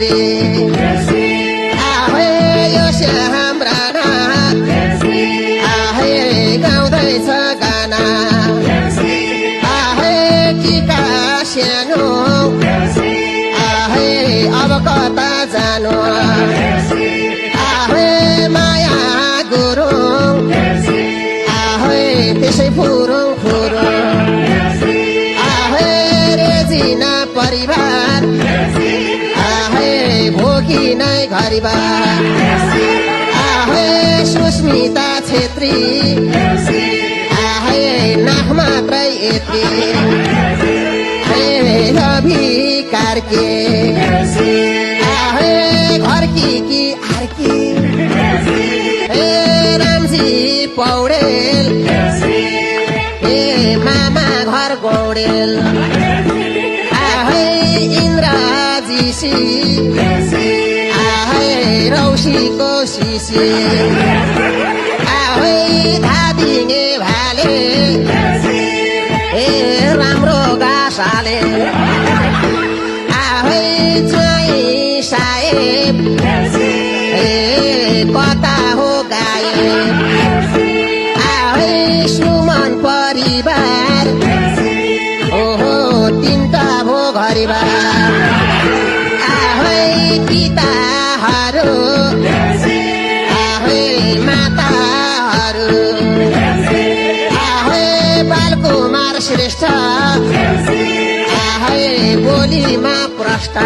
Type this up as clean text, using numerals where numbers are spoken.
छेत्री आहे यो हाम्रा आहे गाउँदैछ गाना आहे टिका सानो आहे अब कता जानु आहे माया गुरुङ आहे त्यसै फुरुङ फुरुङ आहे रेजिना परिवार आहे भोगी नै घरिबार आहे सुस्मिता छेत्री आहे नाक मात्रै यति रवि कार्के आहे घरकी कि आर्की रामजी पौडेल मामा घर गौडेल आहे इन्द्रजीसी आहे रौसीको सिसी आहे धादिङे भाले राम्रो गासाले आहे ज्वाइँ साहेब कता हो गायब आहे सुमन परिवार ओहो तिनटा भो घरिबार आहे पिताहरू आहे माताहरू आहे बालकुमार श्रेष्ठ आहे बोलीमा प्रष्ट